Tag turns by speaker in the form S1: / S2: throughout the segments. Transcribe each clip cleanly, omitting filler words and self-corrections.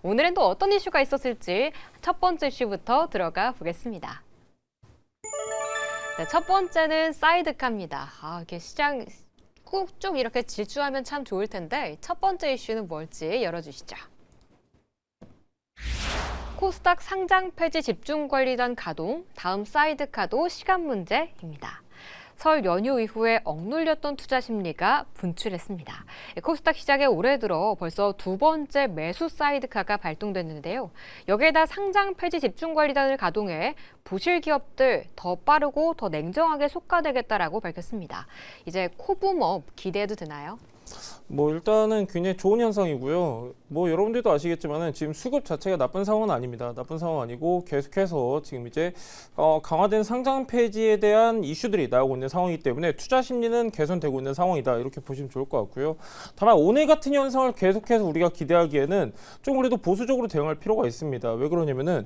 S1: 오늘은 또 어떤 이슈가 있었을지 첫 번째 이슈부터 들어가 보겠습니다. 네, 첫 번째는 사이드카입니다. 이렇게 시장 꾹쭉 이렇게 질주하면 참 좋을 텐데 첫 번째 이슈는 뭘지 열어주시죠. 코스닥 상장 폐지 집중관리단 가동, 다음 사이드카도 시간 문제입니다. 설 연휴 이후에 억눌렸던 투자 심리가 분출했습니다. 코스닥 시장에 올해 들어 벌써 두 번째 매수 사이드카가 발동됐는데요. 여기에다 상장 폐지 집중관리단을 가동해 부실 기업들 더 빠르고 더 냉정하게 속가되겠다라고 밝혔습니다. 이제 코붐업 기대해도 되나요?
S2: 일단은 굉장히 좋은 현상이고요. 여러분들도 아시겠지만은 지금 수급 자체가 나쁜 상황은 아닙니다. 나쁜 상황 아니고 계속해서 지금 이제 강화된 상장 폐지에 대한 이슈들이 나오고 있는 상황이기 때문에 투자 심리는 개선되고 있는 상황이다. 이렇게 보시면 좋을 것 같고요. 다만 오늘 같은 현상을 계속해서 우리가 기대하기에는 좀 그래도 보수적으로 대응할 필요가 있습니다. 왜 그러냐면은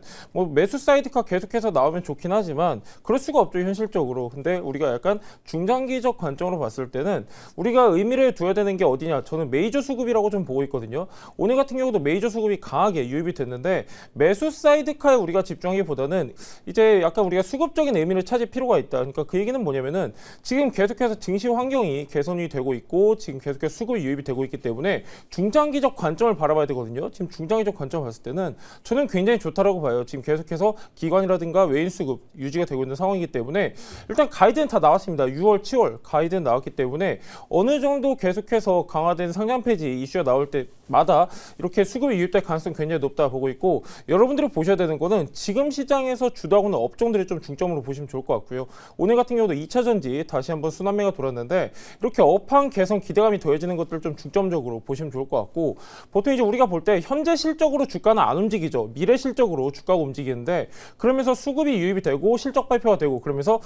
S2: 매수 사이드카 계속해서 나오면 좋긴 하지만 그럴 수가 없죠, 현실적으로. 근데 우리가 약간 중장기적 관점으로 봤을 때는 우리가 의미를 두어야 되는 게 어디냐? 저는 메이저 수급이라고 좀 보고 있거든요. 오늘 같은 경우도 메이저 수급이 강하게 유입이 됐는데 매수 사이드카에 우리가 집중하기보다는 이제 약간 우리가 수급적인 의미를 찾을 필요가 있다. 그러니까 그 얘기는 뭐냐면은 지금 계속해서 증시 환경이 개선이 되고 있고 지금 계속해서 수급이 유입이 되고 있기 때문에 중장기적 관점을 바라봐야 되거든요. 지금 중장기적 관점을 봤을 때는 저는 굉장히 좋다라고 봐요. 지금 계속해서 기관이라든가 외인 수급 유지가 되고 있는 상황이기 때문에 일단 가이드는 다 나왔습니다. 6월, 7월 가이드는 나왔기 때문에 어느 정도 계속해서 강화된 상장 폐지 이슈가 나올 때마다 이렇게 수급이 유입될 가능성이 굉장히 높다 보고 있고, 여러분들이 보셔야 되는 거는 지금 시장에서 주도하고 있는 업종들을 좀 중점으로 보시면 좋을 것 같고요. 오늘 같은 경우도 2차 전지 다시 한번 순환매가 돌았는데 이렇게 업황 개선 기대감이 더해지는 것들 좀 중점적으로 보시면 좋을 것 같고, 보통 이제 우리가 볼 때 현재 실적으로 주가는 안 움직이죠. 미래 실적으로 주가가 움직이는데 그러면서 수급이 유입이 되고 실적 발표가 되고 그러면서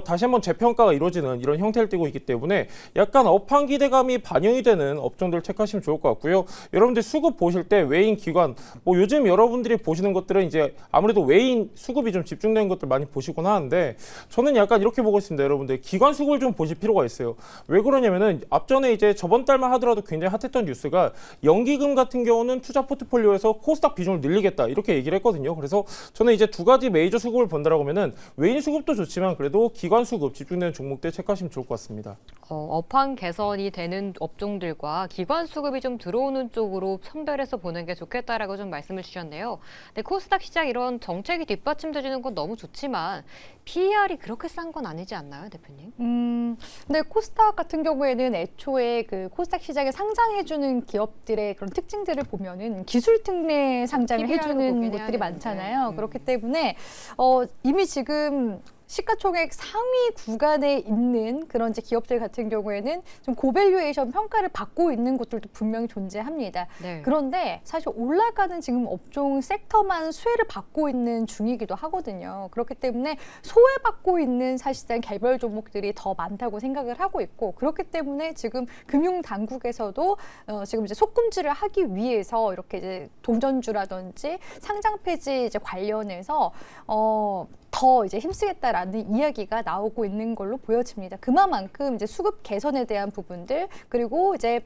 S2: 다시 한번 재평가가 이루어지는 이런 형태를 띠고 있기 때문에 약간 업황 기대감이 반영이 되는 업종들 체크하시면 좋을 것 같고요. 여러분들 수급 보실 때 외인 기관, 요즘 여러분들이 보시는 것들은 이제 아무래도 외인 수급이 좀 집중된 것들 많이 보시곤 하는데 저는 약간 이렇게 보고 있습니다. 여러분들 기관 수급을 좀 보실 필요가 있어요. 왜 그러냐면은 앞전에 이제 저번 달만 하더라도 굉장히 핫했던 뉴스가 연기금 같은 경우는 투자 포트폴리오에서 코스닥 비중을 늘리겠다 이렇게 얘기를 했거든요. 그래서 저는 이제 두 가지 메이저 수급을 본다라고 하면은 외인 수급도 좋지만 그래도 기관 수급 집중되는 종목들 체크하시면 좋을 것 같습니다.
S1: 업황 개선이 되는 업종들과 기관 수급이 좀 들어오는 쪽으로 선별해서 보는 게 좋겠다라고 좀 말씀을 주셨네요. 근데 코스닥 시장 이런 정책이 뒷받침돼주는 건 너무 좋지만 PER이 그렇게 싼 건 아니지 않나요, 대표님?
S3: 근데 코스닥 같은 경우에는 애초에 그 코스닥 시장에 상장해주는 기업들의 그런 특징들을 보면은 기술 특례 상장을 해주는 곳들이 많잖아요. 그렇기 때문에 이미 지금 시가총액 상위 구간에 있는 그런 이제 기업들 같은 경우에는 좀 고밸류에이션 평가를 받고 있는 곳들도 분명히 존재합니다.
S1: 네.
S3: 그런데 사실 올라가는 지금 업종 섹터만 수혜를 받고 있는 중이기도 하거든요. 그렇기 때문에 소외받고 있는 사실상 개별 종목들이 더 많다고 생각을 하고 있고, 그렇기 때문에 지금 금융 당국에서도 지금 이제 속금질을 하기 위해서 이렇게 이제 동전주라든지 상장 폐지 이제 관련해서 더 이제 힘쓰겠다라는 이야기가 나오고 있는 걸로 보여집니다. 그만큼 이제 수급 개선에 대한 부분들, 그리고 이제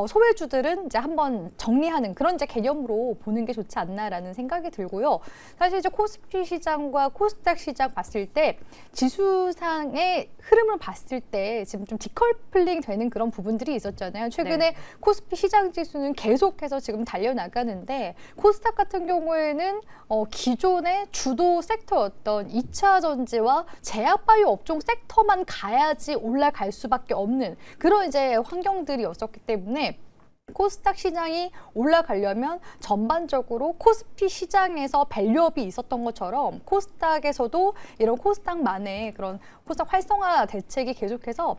S3: 소외주들은 이제 한번 정리하는 그런 이제 개념으로 보는 게 좋지 않나라는 생각이 들고요. 사실 이제 코스피 시장과 코스닥 시장 봤을 때 지수상의 흐름을 봤을 때 지금 좀 디커플링 되는 그런 부분들이 있었잖아요. 최근에
S1: 네.
S3: 코스피 시장 지수는 계속해서 지금 달려나가는데 코스닥 같은 경우에는 기존의 주도 섹터였던 2차 전지와 제약바이오 업종 섹터만 가야지 올라갈 수밖에 없는 그런 이제 환경들이었었기 때문에 코스닥 시장이 올라가려면 전반적으로 코스피 시장에서 밸류업이 있었던 것처럼 코스닥에서도 이런 코스닥만의 그런 코스닥 활성화 대책이 계속해서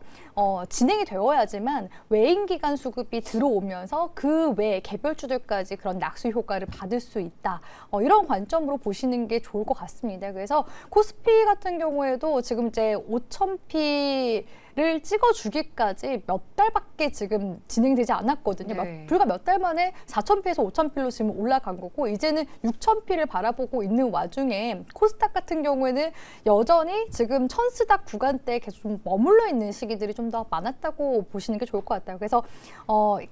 S3: 진행이 되어야지만 외인 기관 수급이 들어오면서 그 외 개별주들까지 그런 낙수 효과를 받을 수 있다. 이런 관점으로 보시는 게 좋을 것 같습니다. 그래서 코스피 같은 경우에도 지금 이제 5,000P 고가를 찍어주기까지 몇 달밖에 지금 진행되지 않았거든요.
S1: 네.
S3: 불과 몇 달 만에 4,000피에서 5,000피로 지금 올라간 거고 이제는 6,000피를 바라보고 있는 와중에 코스닥 같은 경우에는 여전히 지금 1,000스닥 구간대에 계속 좀 머물러 있는 시기들이 좀 더 많았다고 보시는 게 좋을 것 같아요. 그래서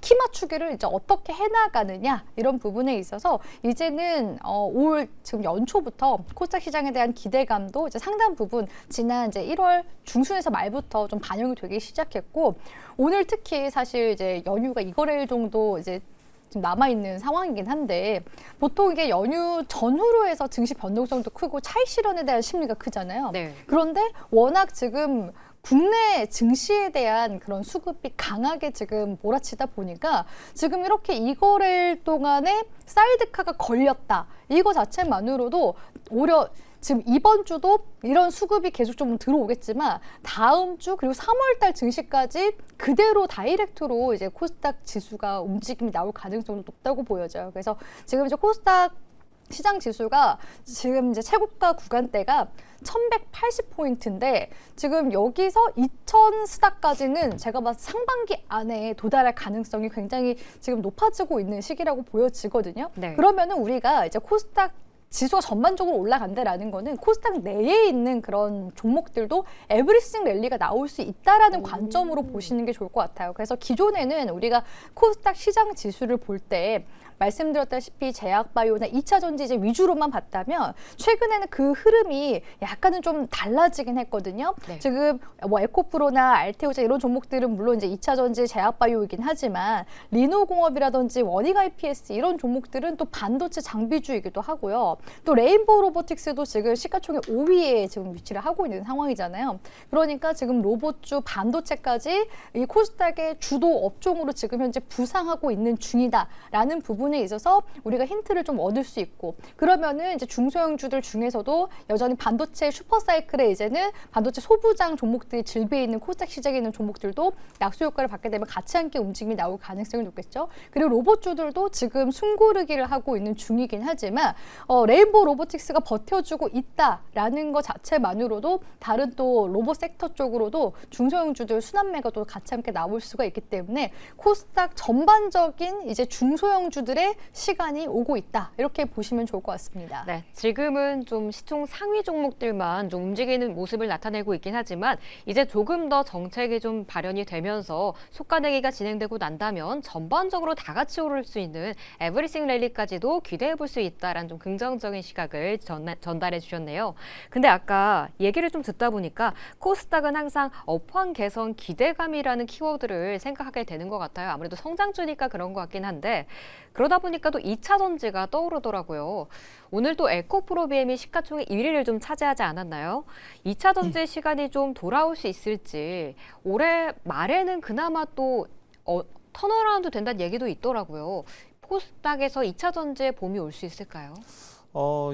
S3: 키 맞추기를 이제 어떻게 해나가느냐 이런 부분에 있어서 이제는 올 지금 연초부터 코스닥 시장에 대한 기대감도 이제 상당 부분 지난 이제 1월 중순에서 말부터 좀 반영이 되기 시작했고 오늘 특히 사실 이제 연휴가 2거래일 정도 이제 지금 남아있는 상황이긴 한데 보통 이게 연휴 전후로 해서 증시 변동성도 크고 차익 실현에 대한 심리가 크잖아요.
S1: 네.
S3: 그런데 워낙 지금 국내 증시에 대한 그런 수급이 강하게 지금 몰아치다 보니까 지금 이렇게 2거래일 동안에 사이드카가 걸렸다. 이거 자체만으로도 오히려 지금 이번 주도 이런 수급이 계속 좀 들어오겠지만 다음 주 그리고 3월 달 증시까지 그대로 다이렉트로 이제 코스닥 지수가 움직임이 나올 가능성도 높다고 보여져요. 그래서 지금 이제 코스닥 시장 지수가 지금 이제 최고가 구간대가 1180포인트인데 지금 여기서 2000스닥까지는 제가 봐서 상반기 안에 도달할 가능성이 굉장히 지금 높아지고 있는 시기라고 보여지거든요.
S1: 네.
S3: 그러면은 우리가 이제 코스닥 지수가 전반적으로 올라간다라는 거는 코스닥 내에 있는 그런 종목들도 에브리싱 랠리가 나올 수 있다라는 관점으로 보시는 게 좋을 것 같아요. 그래서 기존에는 우리가 코스닥 시장 지수를 볼 때 말씀드렸다시피 제약바이오나 2차 전지제 위주로만 봤다면 최근에는 그 흐름이 약간은 좀 달라지긴 했거든요.
S1: 네.
S3: 지금 뭐 에코프로나 알테오제 이런 종목들은 물론 이제 2차 전지 제약바이오이긴 하지만 리노공업이라든지 원익 IPS 이런 종목들은 또 반도체 장비주이기도 하고요. 또 레인보우 로보틱스도 지금 시가총액 5위에 지금 위치를 하고 있는 상황이잖아요. 그러니까 지금 로봇주 반도체까지 이 코스닥의 주도 업종으로 지금 현재 부상하고 있는 중이다라는 부분에 있어서 우리가 힌트를 좀 얻을 수 있고 그러면은 이제 중소형주들 중에서도 여전히 반도체 슈퍼사이클에 이제는 반도체 소부장 종목들이 질비해 있는 코스닥 시장에 있는 종목들도 약수 효과를 받게 되면 같이 함께 움직임이 나올 가능성이 높겠죠. 그리고 로봇주들도 지금 숨고르기를 하고 있는 중이긴 하지만 레인보우 로보틱스가 버텨주고 있다라는 것 자체만으로도 다른 또 로봇 섹터 쪽으로도 중소형주들 순환매가 또 같이 함께 나올 수가 있기 때문에 코스닥 전반적인 이제 중소형주들의 시간이 오고 있다 이렇게 보시면 좋을 것 같습니다.
S1: 네, 지금은 좀 시총 상위 종목들만 좀 움직이는 모습을 나타내고 있긴 하지만 이제 조금 더 정책이 좀 발현이 되면서 속가내기가 진행되고 난다면 전반적으로 다 같이 오를 수 있는 에브리싱 랠리까지도 기대해 볼 수 있다라는 좀 긍정적인 시각을 전달해 주셨네요. 근데 아까 얘기를 좀 듣다 보니까 코스닥은 항상 업황 개선 기대감이라는 키워드를 생각하게 되는 것 같아요. 아무래도 성장주니까 그런 것 같긴 한데 그러다 보니까 또 2차 전지가 떠오르더라고요. 오늘 또 에코프로 BM이 시가총액 1위를 좀 차지하지 않았나요? 2차 전지 시간이 좀 돌아올 수 있을지 올해 말에는 그나마 또 턴어라운드 된다는 얘기도 있더라고요. 코스닥에서 2차 전지의 봄이 올 수 있을까요?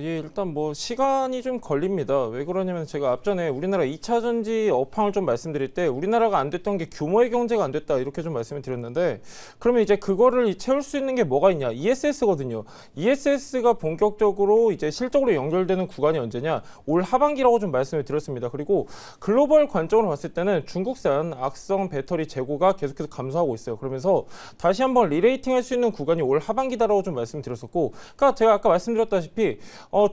S2: 예, 일단 뭐 시간이 좀 걸립니다. 왜 그러냐면 제가 앞전에 우리나라 2차 전지 업황을 좀 말씀드릴 때 우리나라가 안 됐던 게 규모의 경제가 안 됐다 이렇게 좀 말씀을 드렸는데 그러면 이제 그거를 채울 수 있는 게 뭐가 있냐? ESS거든요. ESS가 본격적으로 이제 실적으로 연결되는 구간이 언제냐? 올 하반기라고 좀 말씀을 드렸습니다. 그리고 글로벌 관점으로 봤을 때는 중국산 악성 배터리 재고가 계속해서 감소하고 있어요. 그러면서 다시 한번 리레이팅할 수 있는 구간이 올 하반기다라고 좀 말씀드렸었고, 그러니까 제가 아까 말씀드렸다시피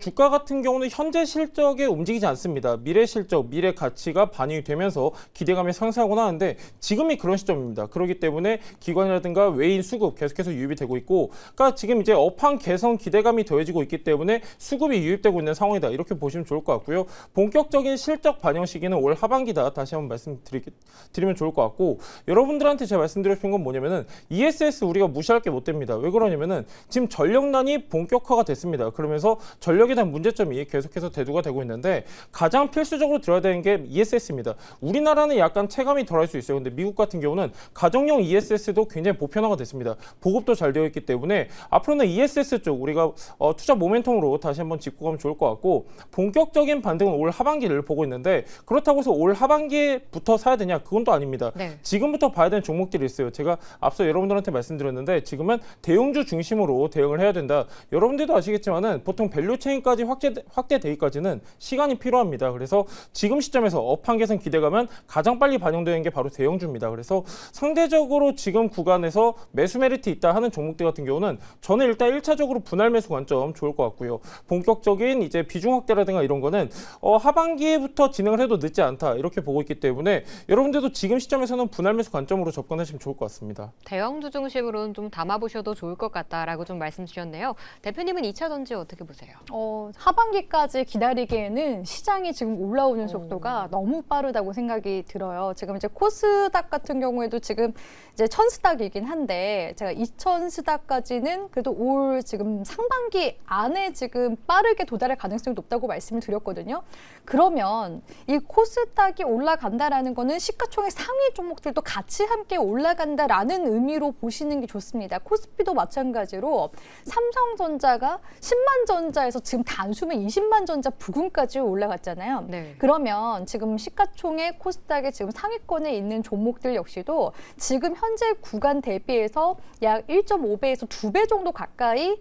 S2: 주가 같은 경우는 현재 실적에 움직이지 않습니다. 미래 실적, 미래 가치가 반영이 되면서 기대감이 상승하곤 하는데 지금이 그런 시점입니다. 그렇기 때문에 기관이라든가 외인 수급 계속해서 유입이 되고 있고, 그러니까 지금 이제 업황 개선 기대감이 더해지고 있기 때문에 수급이 유입되고 있는 상황이다. 이렇게 보시면 좋을 것 같고요. 본격적인 실적 반영 시기는 올 하반기다. 다시 한번 말씀드리면 좋을 것 같고, 여러분들한테 제가 말씀드리고 싶은 건 뭐냐면은 ESS 우리가 무시할 게 못 됩니다. 왜 그러냐면은 지금 전력난이 본격화가 됐습니다. 그러면서 전력에 대한 문제점이 계속해서 대두가 되고 있는데 가장 필수적으로 들어야 되는 게 ESS입니다. 우리나라는 약간 체감이 덜할 수 있어요. 근데 미국 같은 경우는 가정용 ESS도 굉장히 보편화가 됐습니다. 보급도 잘 되어 있기 때문에 앞으로는 ESS 쪽 우리가 투자 모멘텀으로 다시 한번 짚고 가면 좋을 것 같고, 본격적인 반등은 올 하반기를 보고 있는데 그렇다고 해서 올 하반기부터 사야 되냐? 그건 또 아닙니다.
S1: 네.
S2: 지금부터 봐야 되는 종목들이 있어요. 제가 앞서 여러분들한테 말씀드렸는데 지금은 대형주 중심으로 대응을 해야 된다. 여러분들도 아시겠지만은 보통 밸류 체인까지 확대되기까지는 시간이 필요합니다. 그래서 지금 시점에서 업 한계선 기대감은 가장 빨리 반영되는 게 바로 대형주입니다. 그래서 상대적으로 지금 구간에서 매수 메리트 있다 하는 종목들 같은 경우는 저는 일단 1차적으로 분할 매수 관점 좋을 것 같고요. 본격적인 이제 비중 확대라든가 이런 거는 하반기에부터 진행을 해도 늦지 않다 이렇게 보고 있기 때문에 여러분들도 지금 시점에서는 분할 매수 관점으로 접근하시면 좋을 것 같습니다.
S1: 대형주 중심으로는 좀 담아보셔도 좋을 것 같다라고 좀 말씀 주셨네요. 대표님은 2차 전지 어떻게 보세요?
S3: 하반기까지 기다리기에는 시장이 지금 올라오는 속도가 너무 빠르다고 생각이 들어요. 지금 이제 코스닥 같은 경우에도 지금 이제 1000스닥이긴 한데 제가 2000스닥까지는 그래도 올 지금 상반기 안에 지금 빠르게 도달할 가능성이 높다고 말씀을 드렸거든요. 그러면 이 코스닥이 올라간다라는 거는 시가총액 상위 종목들도 같이 함께 올라간다라는 의미로 보시는 게 좋습니다. 코스피도 마찬가지로 삼성전자가 10만 전자에서 지금 단숨에 20만 전자 부근까지 올라갔잖아요.
S1: 네.
S3: 그러면 지금 시가총액 코스닥의 지금 상위권에 있는 종목들 역시도 지금 현재 구간 대비해서 약 1.5배에서 2배 정도 가까이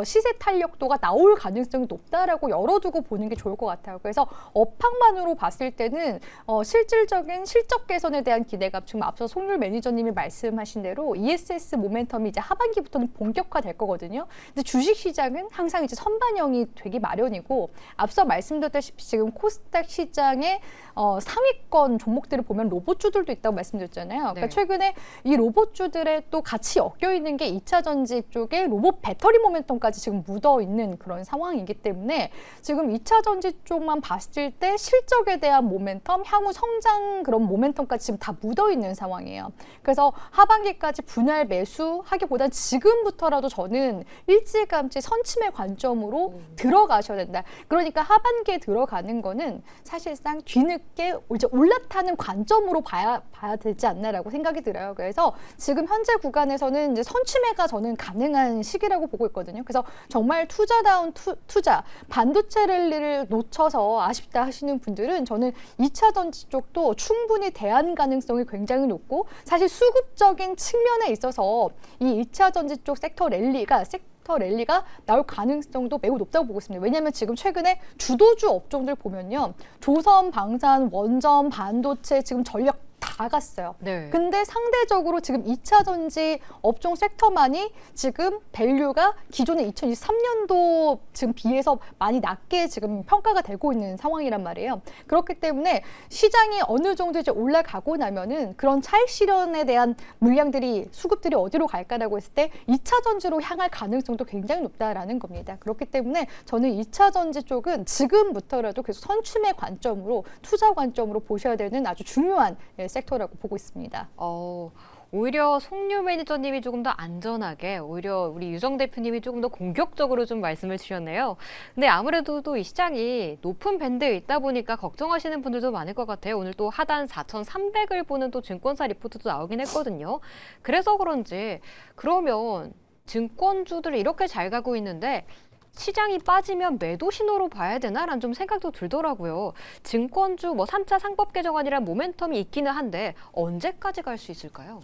S3: 시세 탄력도가 나올 가능성이 높다라고 열어두고 보는 게 좋을 것 같아요. 그래서 업황만으로 봤을 때는 실질적인 실적 개선에 대한 기대감, 지금 앞서 송률 매니저님이 말씀하신 대로 ESS 모멘텀이 이제 하반기부터는 본격화될 거거든요. 근데 주식 시장은 항상 이제 선반영이 되기 마련이고 앞서 말씀드렸다시피 지금 코스닥 시장의 상위권 종목들을 보면 로봇주들도 있다고 말씀드렸잖아요. 그러니까
S1: 네.
S3: 최근에 이 로봇주들에 또 같이 엮여 있는 게 2차 전지 쪽에 로봇 배터리 모멘텀까지 지금 묻어 있는 그런 상황이기 때문에 지금 2차 전지 쪽만 봤을 때 실적에 대한 모멘텀, 향후 성장 그런 모멘텀까지 지금 다 묻어 있는 상황이에요. 그래서 하반기까지 분할 매수하기보단 지금부터라도 저는 일찌감치 선침의 관점으로 들어가셔야 된다. 그러니까 하반기에 들어가는 거는 사실상 뒤늦게 이제 올라타는 관점으로 봐야 되지 않나라고 생각이 들어요. 그래서 지금 현재 구간에서는 이제 선취매가 저는 가능한 시기라고 보고 있거든요. 그래서 정말 투자다운 투자, 반도체 랠리를 놓쳐서 아쉽다 하시는 분들은 저는 2차 전지 쪽도 충분히 대안 가능성이 굉장히 높고 사실 수급적인 측면에 있어서 이 2차 전지 쪽 섹터 랠리가 나올 가능성도 매우 높다고 보고 있습니다. 왜냐하면 지금 최근에 주도주 업종들 보면요. 조선, 방산, 원전, 반도체, 지금 전력 다 갔어요.
S1: 네.
S3: 근데 상대적으로 지금 2차 전지 업종 섹터만이 지금 밸류가 기존의 2023년도 지금 비해서 많이 낮게 지금 평가가 되고 있는 상황이란 말이에요. 그렇기 때문에 시장이 어느 정도 이제 올라가고 나면은 그런 차익 실현에 대한 물량들이 수급들이 어디로 갈까라고 했을 때 2차 전지로 향할 가능성도 굉장히 높다라는 겁니다. 그렇기 때문에 저는 2차 전지 쪽은 지금부터라도 계속 선춤의 관점으로 투자 관점으로 보셔야 되는 아주 중요한 섹터라고 보고 있습니다.
S1: 오히려 송유 매니저님이 조금 더 안전하게, 오히려 우리 유정 대표님이 조금 더 공격적으로 좀 말씀을 주셨네요. 근데 아무래도 또 이 시장이 높은 밴드에 있다 보니까 걱정하시는 분들도 많을 것 같아요. 오늘 또 하단 4,300을 보는 또 증권사 리포트도 나오긴 했거든요. 그래서 그런지 그러면 증권주들이 이렇게 잘 가고 있는데 시장이 빠지면 매도 신호로 봐야 되나라는 좀 생각도 들더라고요. 증권주 3차 상법 개정안이란 모멘텀이 있기는 한데 언제까지 갈 수 있을까요?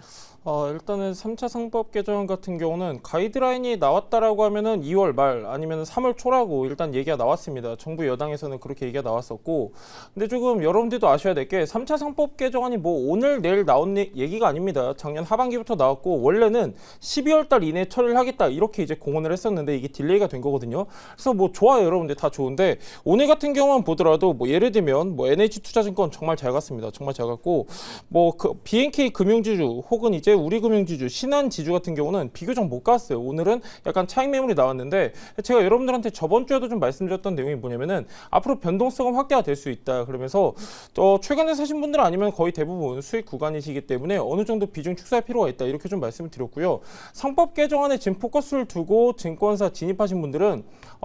S2: 일단은 3차 상법 개정안 같은 경우는 가이드라인이 나왔다라고 하면은 2월 말 아니면 3월 초라고 일단 얘기가 나왔습니다. 정부 여당에서는 그렇게 얘기가 나왔었고, 근데 조금 여러분들도 아셔야 될 게 3차 상법 개정안이 오늘 내일 나온 얘기가 아닙니다. 작년 하반기부터 나왔고 원래는 12월 달 이내에 처리를 하겠다 이렇게 이제 공언을 했었는데 이게 딜레이가 된 거거든요. 그래서 좋아요, 여러분들 다 좋은데 오늘 같은 경우만 보더라도 예를 들면 NH투자증권 정말 잘 갔습니다. 정말 잘 갔고 BNK 금융지주 혹은 이제 우리금융지주, 신한지주 같은 경우는 비교적 못 갔어요. 오늘은 약간 차익 매물이 나왔는데 제가 여러분들한테 저번 주에도 좀 말씀드렸던 내용이 뭐냐면은 앞으로 변동성은 확대가 될 수 있다. 그러면서 최근에 사신 분들 아니면 거의 대부분 수익 구간이시기 때문에 어느 정도 비중 축소할 필요가 있다. 이렇게 좀 말씀을 드렸고요. 상법 개정안에 지금 포커스를 두고 증권사 진입하신 분들은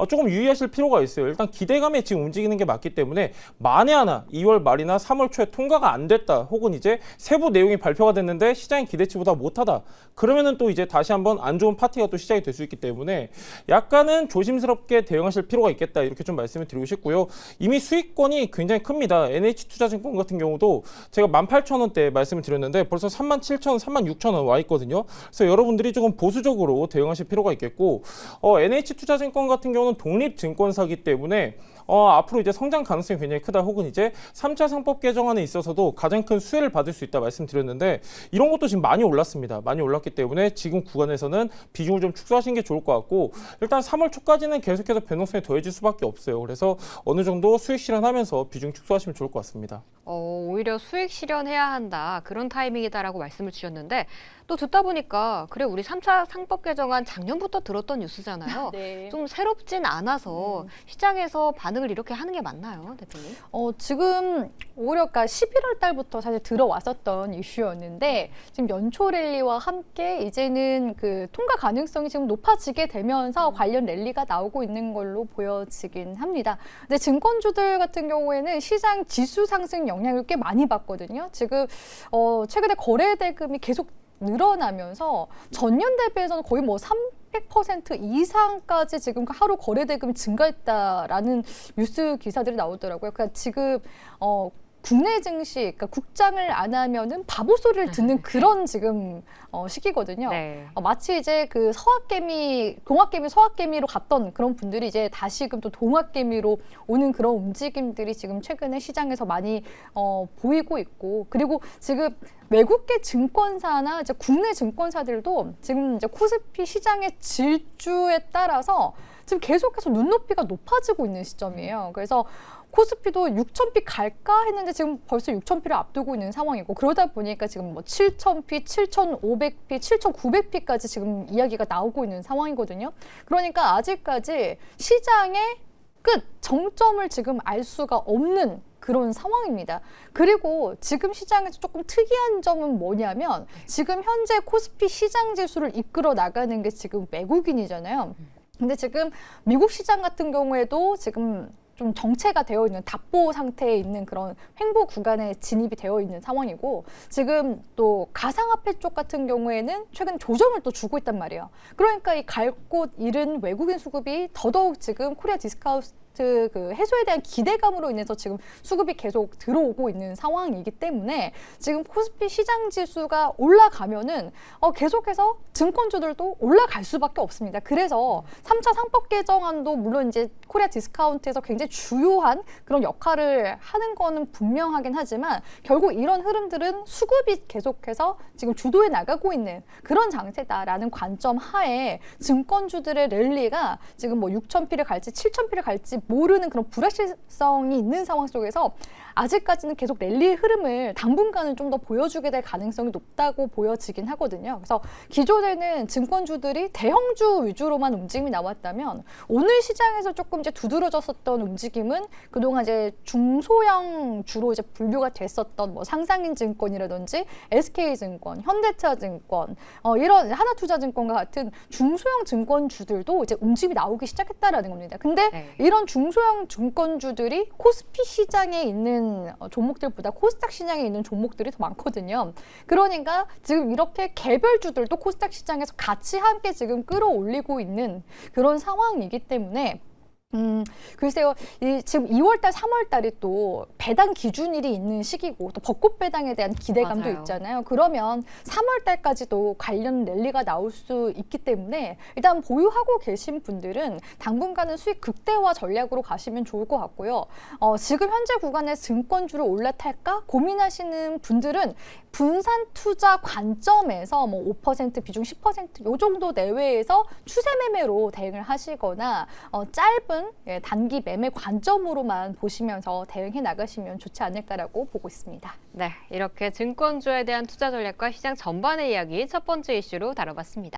S2: 조금 유의하실 필요가 있어요. 일단 기대감에 지금 움직이는 게 맞기 때문에 만에 하나 2월 말이나 3월 초에 통과가 안 됐다. 혹은 이제 세부 내용이 발표가 됐는데 시장의 기대치보다 못하다. 그러면은 또 이제 다시 한번 안 좋은 파티가 또 시작이 될 수 있기 때문에 약간은 조심스럽게 대응하실 필요가 있겠다. 이렇게 좀 말씀을 드리고 싶고요. 이미 수익권이 굉장히 큽니다. NH투자증권 같은 경우도 제가 18,000원대 말씀을 드렸는데 벌써 37,000원, 36,000원 와 있거든요. 그래서 여러분들이 조금 보수적으로 대응하실 필요가 있겠고 NH투자증권 같은 경우는 독립증권사기 때문에 앞으로 이제 성장 가능성이 굉장히 크다, 혹은 이제 3차 상법 개정안에 있어서도 가장 큰 수혜를 받을 수 있다 말씀드렸는데, 이런 것도 지금 많이 올랐습니다. 많이 올랐기 때문에 지금 구간에서는 비중을 좀 축소하시는 게 좋을 것 같고, 일단 3월 초까지는 계속해서 변동성이 더해질 수밖에 없어요. 그래서 어느 정도 수익 실현하면서 비중 축소하시면 좋을 것 같습니다.
S1: 오히려 수익 실현해야 한다. 그런 타이밍이다라고 말씀을 주셨는데 또 듣다 보니까 그래 우리 3차 상법 개정안 작년부터 들었던 뉴스잖아요.
S3: 네.
S1: 좀 새롭진 않아서 시장에서 반응을 이렇게 하는 게 맞나요, 대표님?
S3: 지금 오히려 11월 달부터 사실 들어왔었던 이슈였는데 지금 연초 랠리와 함께 이제는 그 통과 가능성이 지금 높아지게 되면서 관련 랠리가 나오고 있는 걸로 보여지긴 합니다. 근데 증권주들 같은 경우에는 시장 지수 상승 영향을 꽤 많이 받거든요. 지금 최근에 거래 대금이 계속 늘어나면서 전년 대비해서는 거의 뭐 300% 이상까지 지금 하루 거래 대금이 증가했다라는 뉴스 기사들이 나오더라고요. 그러니까 지금 국내 증시, 그러니까 국장을 안 하면은 바보 소리를 듣는 그런 지금 시기거든요.
S1: 네.
S3: 마치 이제 그 동학개미, 서학개미로 갔던 그런 분들이 이제 다시금 또 동학개미로 오는 그런 움직임들이 지금 최근에 시장에서 많이 보이고 있고, 그리고 지금 외국계 증권사나 이제 국내 증권사들도 지금 이제 코스피 시장의 질주에 따라서 지금 계속해서 눈높이가 높아지고 있는 시점이에요. 그래서 코스피도 6,000피 갈까 했는데 지금 벌써 6,000피를 앞두고 있는 상황이고, 그러다 보니까 지금 뭐 7,000피, 7,500피, 7,900피까지 지금 이야기가 나오고 있는 상황이거든요. 그러니까 아직까지 시장의 끝, 정점을 지금 알 수가 없는 그런 상황입니다. 그리고 지금 시장에서 조금 특이한 점은 뭐냐면 지금 현재 코스피 시장 지수를 이끌어 나가는 게 지금 외국인이잖아요. 근데 지금 미국 시장 같은 경우에도 지금 좀 정체가 되어 있는 답보 상태에 있는 그런 횡보 구간에 진입이 되어 있는 상황이고, 지금 또 가상화폐 쪽 같은 경우에는 최근 조정을 또 주고 있단 말이에요. 그러니까 이 갈 곳 잃은 외국인 수급이 더더욱 지금 코리아 디스카운트 그 해소에 대한 기대감으로 인해서 지금 수급이 계속 들어오고 있는 상황이기 때문에 지금 코스피 시장 지수가 올라가면은 계속해서 증권주들도 올라갈 수밖에 없습니다. 그래서 3차 상법 개정안도 물론 이제 코리아 디스카운트에서 굉장히 주요한 그런 역할을 하는 거는 분명하긴 하지만 결국 이런 흐름들은 수급이 계속해서 지금 주도해 나가고 있는 그런 장세다라는 관점 하에 증권주들의 랠리가 지금 뭐 6,000피를 갈지 7,000피를 갈지 모르는 그런 불확실성이 있는 상황 속에서 아직까지는 계속 랠리의 흐름을 당분간은 좀 더 보여주게 될 가능성이 높다고 보여지긴 하거든요. 그래서 기존에는 증권주들이 대형주 위주로만 움직임이 나왔다면 오늘 시장에서 조금 이제 두드러졌었던 움직임은 그동안 이제 중소형 주로 이제 분류가 됐었던 뭐 상상인증권이라든지 SK증권, 현대차증권, 이런 하나투자증권과 같은 중소형 증권주들도 이제 움직임이 나오기 시작했다라는 겁니다. 근데 이런 중소형 증권주들이 코스피 시장에 있는 종목들보다 코스닥 시장에 있는 종목들이 더 많거든요. 그러니까 지금 이렇게 개별주들도 코스닥 시장에서 같이 함께 지금 끌어올리고 있는 그런 상황이기 때문에 글쎄요, 지금 2월달, 3월달이 또 배당 기준일이 있는 시기고 또 벚꽃 배당에 대한 기대감도
S1: 맞아요.
S3: 있잖아요. 그러면 3월달까지도 관련 랠리가 나올 수 있기 때문에 일단 보유하고 계신 분들은 당분간은 수익 극대화 전략으로 가시면 좋을 것 같고요. 지금 현재 구간에 증권주를 올라탈까 고민하시는 분들은 분산 투자 관점에서 뭐 5% 비중 10% 요 정도 내외에서 추세 매매로 대응을 하시거나 짧은 단기 매매 관점으로만 보시면서 대응해 나가시면 좋지 않을까라고 보고 있습니다.
S1: 네, 이렇게 증권주에 대한 투자 전략과 시장 전반의 이야기 첫 번째 이슈로 다뤄봤습니다.